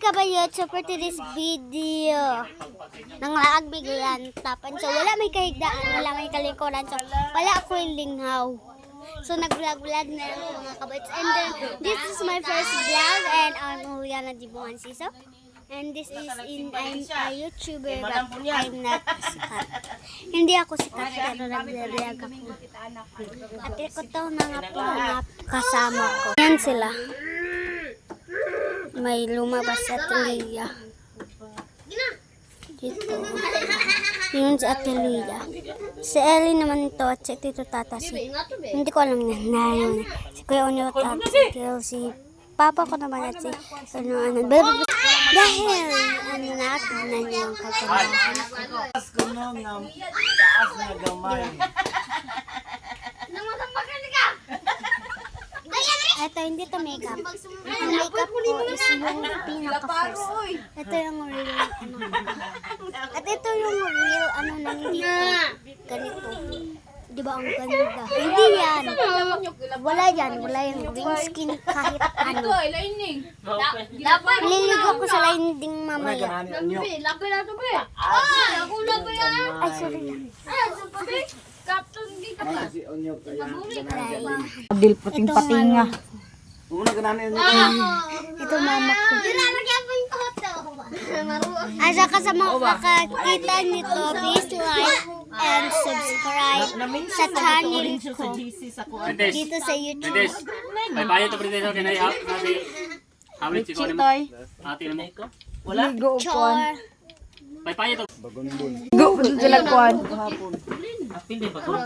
kabayot, so for today's video, nanglaag biglan tapan. So wala may kahigdaan, wala may kalingkuran. So wala ako yung linghaw. So nag-vlog-vlog na lang mga kabayot. And then, this is my first vlog and I'm Juliana Dibungan Siso. And this is I'm a YouTuber but I'm not sikat. Hindi ako sikat pero nagre-reag ako. At ito to mga kasama ko. Yan sila. May lumabas sa Atelia. Dito. Yun sa Atelia. Si Ellie naman to at si Tito Tata. Hindi ko alam na yun. Si Kuya Onyot at si Papa ko naman at si dahil na yung kaganahan ko. Ito, hindi to makeup. Ang makeup ko is yung pinaka-first. Ito yung real, At ito yung real, nandito. Ganito. Di ba ang ganda? Hindi yan. Wala yan. Wala yung green skin kahit ano. Liligo ko sa lining mamaya. Ay, sorry lang. Adil puting-patinga. Ito mama ko. Asa ka sa mga kakakita nito, please like and subscribe sa channel ko dito sa YouTube. May bayo to pwede sa kinay up nabi. Hamlet si ko nimo. Ati nimo. Wala. Chor. May bayo to. Go sila kuan. Apil din ba ko?